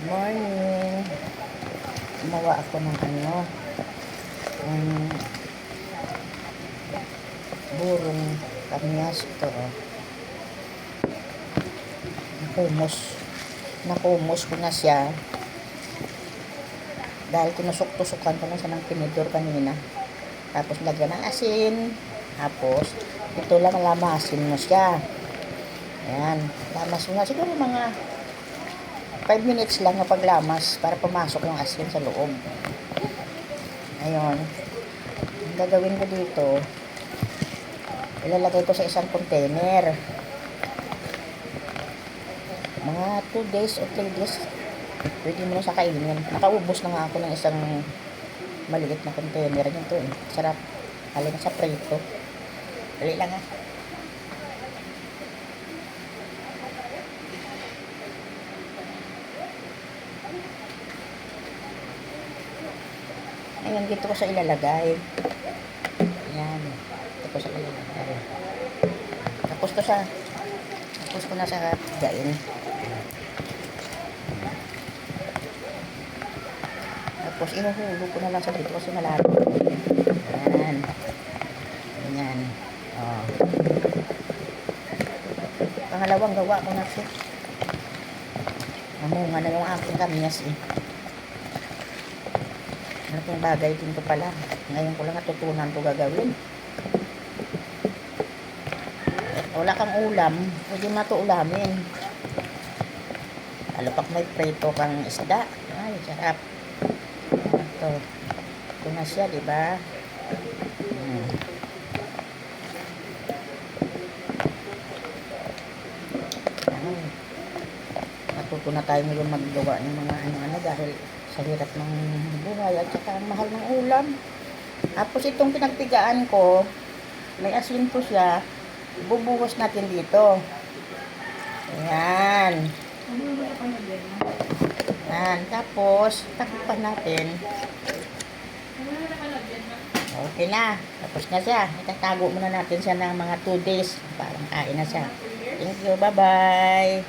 Morning. Gumawa ako ng ng burong kamyas to. Nakumos ko na siya. Dahil tinusok-tusukan ko na siya ng tinidor kanina. Tapos lagyan ng asin. Tapos, ito lang lamasin mo siya. Ayan. Lamas mo na. Siguro mga 5 minutes lang na paglamas para pumasok yung asin sa loob. Ayun. Ang gagawin ko dito, ilalagay ko sa isang container. Mga 2 days o 3 days, pwede mo na siya kainin. Nakaubos na nga ako ng isang maliit na container. Yan to eh. Sarap. Halin sa prito. Dali lang ah. Ayan, dito ko sa ilalagay. Ayan. Dito ko sa ilalagay. Tapos ko na sa gain. Tapos inuhulog ko na lang sa dito kasi malabo. Ayan. Ayan. Oh. Pangalawang gawa ko na ito. Namunga na yung aking kamyas eh. Malaking bagay din to pala. Ngayon ko lang natutunan to gagawin. At wala kang ulam, pwede mo ito ulamin. Lalo pag may prito kang isda. Ay, sarap. Ito na siya, diba? Matuto na tayo ngayon maggawa ng mga ano-ano dahil sa hirap ng buhay at saka ang mahal ng ulam. Tapos itong pinagpigaan ko, may asin po siya, bubuhos natin dito. Ayan. Ayan. Tapos, takpan natin. Okay na. Tapos na siya. Itatago muna natin siya ng mga 2 days. Parang kain na siya. Thank you. Bye-bye.